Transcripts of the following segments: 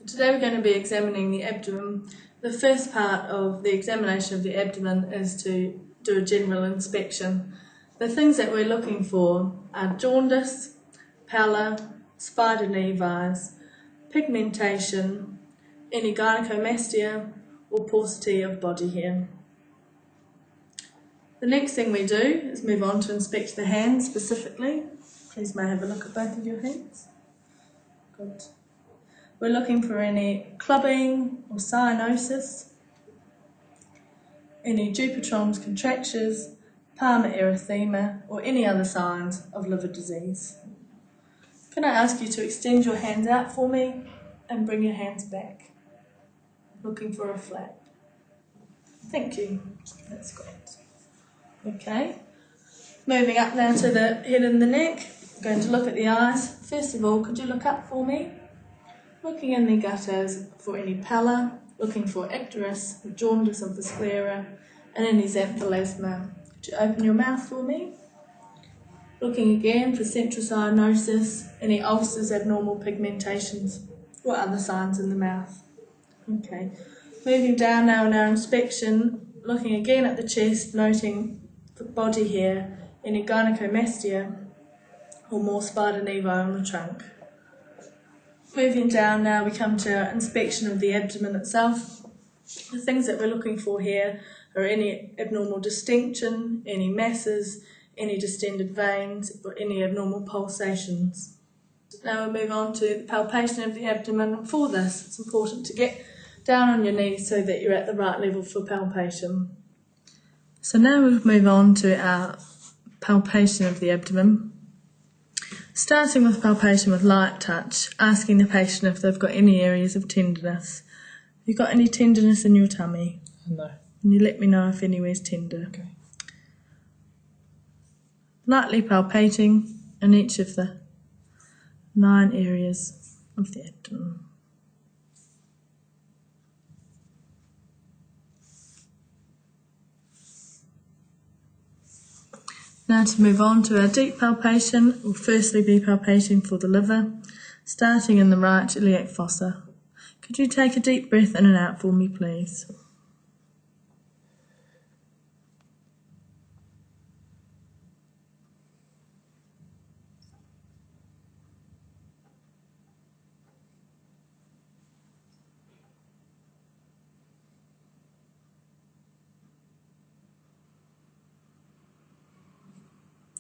Today we're going to be examining the abdomen. The first part of the examination of the abdomen is to do a general inspection. The things that we're looking for are jaundice, pallor, spider nevus, pigmentation, any gynecomastia or paucity of body hair. The next thing we do is move on to inspect the hands specifically. Please may I have a look at both of your hands. Good. We're looking for any clubbing or cyanosis, any Dupuytren's contractures, palmar erythema, or any other signs of liver disease. Can I ask you to extend your hands out for me and bring your hands back? Looking for a flap. Thank you. That's great. Okay. Moving up now to the head and the neck. I'm going to look at the eyes. First of all, could you look up for me? Looking in the gutters for any pallor, looking for icterus, the jaundice of the sclera, and any xanthelasma. Could you open your mouth for me? Looking again for central cyanosis, any ulcers, abnormal pigmentations, or other signs in the mouth. Okay. Moving down now in our inspection, looking again at the chest, noting for body hair, any gynecomastia, or more spider nevi on the trunk. Moving down now, we come to our inspection of the abdomen itself. The things that we're looking for here are any abnormal distension, any masses, any distended veins, or any abnormal pulsations. Now we'll move on to the palpation of the abdomen. For this, it's important to get down on your knees so that you're at the right level for palpation. So now we'll move on to our palpation of the abdomen. Starting with palpation with light touch, asking the patient if they've got any areas of tenderness. Have you got any tenderness in your tummy? No. Can you let me know if anywhere's tender? Okay. Lightly palpating in each of the 9 areas of the abdomen. Now to move on to our deep palpation, we'll firstly be palpating for the liver, starting in the right iliac fossa. Could you take a deep breath in and out for me, please?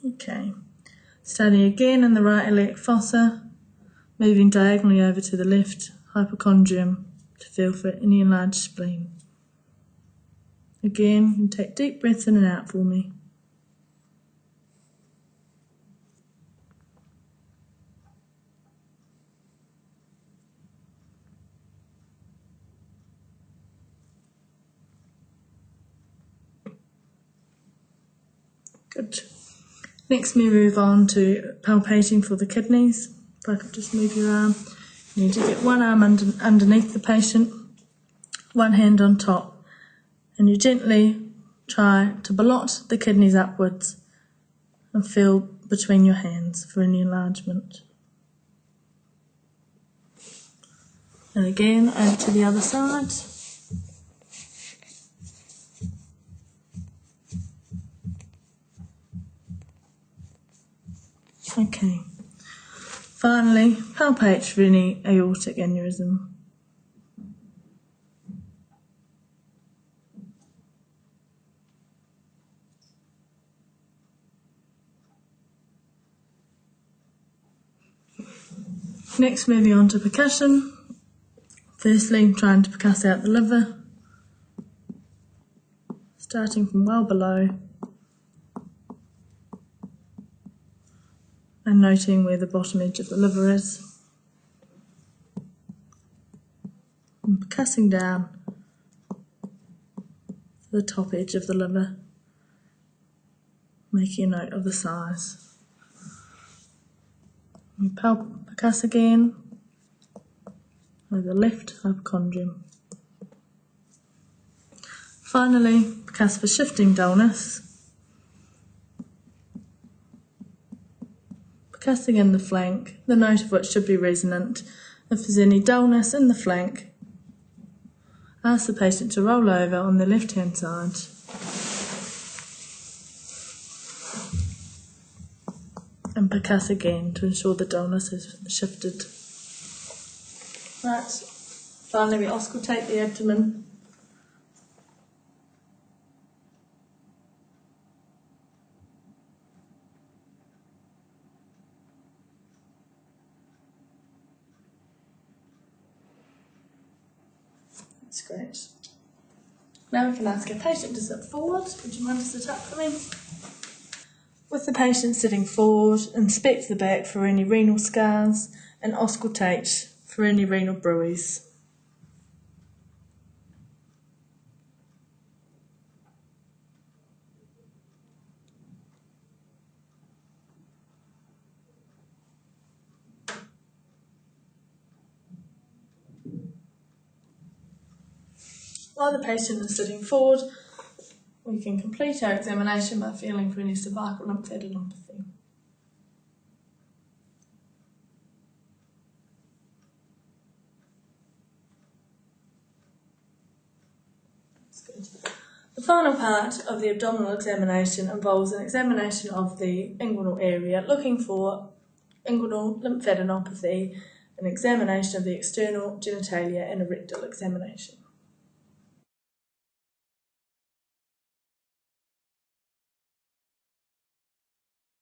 Okay, starting again in the right iliac fossa, moving diagonally over to the left hypochondrium to feel for any enlarged spleen. Again, you take deep breaths in and out for me. Good. Next we move on to palpating for the kidneys. If I could just move your arm. You need to get one arm underneath the patient, one hand on top, and you gently try to ballot the kidneys upwards and feel between your hands for any enlargement. And again, over to the other side. Okay. Finally, palpate for any aortic aneurysm. Next, moving on to percussion. Firstly, trying to percuss out the liver, starting from well below, and noting where the bottom edge of the liver is, and percussing down to the top edge of the liver, making a note of the size. We percuss again over the left hypochondrium. Finally, percuss for shifting dullness, percussing in the flank, the note of which should be resonant, If there's any dullness in the flank, ask the patient to roll over on the left-hand side and percuss again to ensure the dullness has shifted. Right, finally we auscultate the abdomen. That's great. Now we can ask our patient to sit forward. Would you mind to sit up for me? With the patient sitting forward, inspect the back for any renal scars and auscultate for any renal bruits. While the patient is sitting forward, we can complete our examination by feeling for any cervical lymphadenopathy. That's good. The final part of the abdominal examination involves an examination of the inguinal area, looking for inguinal lymphadenopathy, an examination of the external genitalia and a rectal examination.